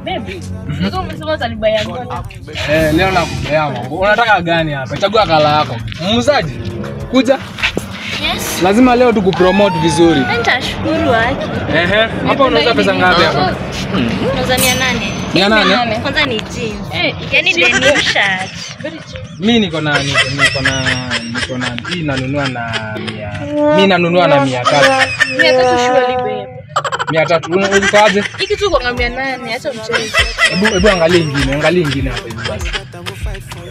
Baby. Niko umesema utanibaya ngoja. Leo nakupea mambo. Unataka gani hapa? Chagua kala yako. Muuzaji. Kuja. Yes. Lazima leo tukupromote vizuri. Nitashukuru haki. Hapa unauza pesa ngapi hapa? Nauza 800. 800? Kwanza ni jeans. Yaani denim shirt. Mimi niko na hii nanunua na 100. Mimi nanunua na 300. 300 surely babe. 300 unikaje? Hiki tu kwa 800, acha mchezo. Hebu angalia ingine hapa hivi basi.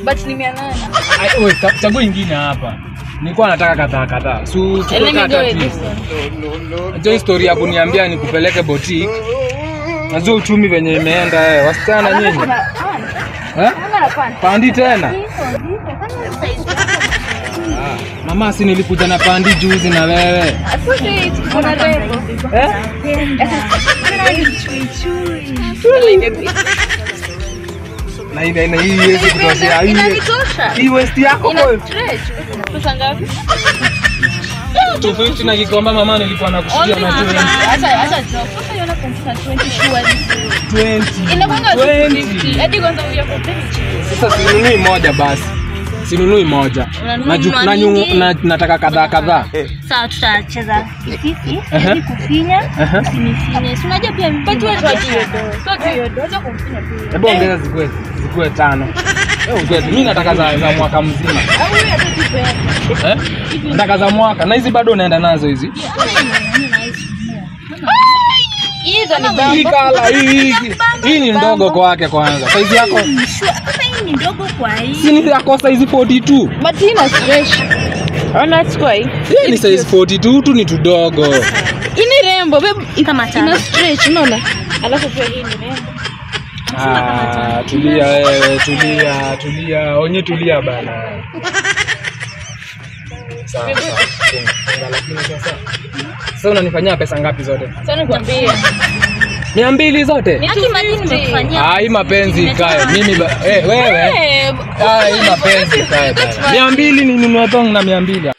But ni 800. Wewe chagua ingine hapa. Nilikuwa nataka kadhaa. Su tukakata tu. Ndio historia ya kuniambia nikupeleke boutique. Najua uchumi venye imeenda wasichana nyinyi. Pandi tena. Mama si nilikuja na pandi juzi na wewe. Na hii hizi kutoshea hii. Hii waist yako kwa. Pesa ngapi? 250 na kikomba mama nilikuwa nakushikia na 20. Acha joke. Sasa yona kumfuta 20 surely. 20. Inakwanga 20. Hadi kwanza uya kwa 20. Sasa sinunui moja basi. Sinunui moja. Nataka kadhaa. Sawa tutacheza sisi. Hadi kufinya. Usinifinye. Si unajua pia mpatu wetu hiyo. Acha kumfinya pia. Hebu ongeza zikuwe 5. Mimi nataka za mwaka mzima. Au wewe atakupenda. Nataka za mwaka. Na hizi bado unaenda nazo hizi. Hizo ni bamba. Hii kala hii ni ndogo kwake kwanza. Size yako. Sasa hii ni ndogo kwa hii. Si ni yako size 42. But ina stretch. Ona chukua hii. Hii ni size 42 tu ni tudogo. Ini rembo babe ina stretch unaona? Alafu pia hii ni rembo. Tulia wewe, tulia. Onye tulia bana. Sawa. Lakini sasa unanifanyia pesa ngapi zote? Sasa nikwambie. 200 zote? Haki madini nimekufanyia. Hii mapenzi ikae. Mimi wewe. Hii mapenzi ikae bana. 200 ninunue tong na 200.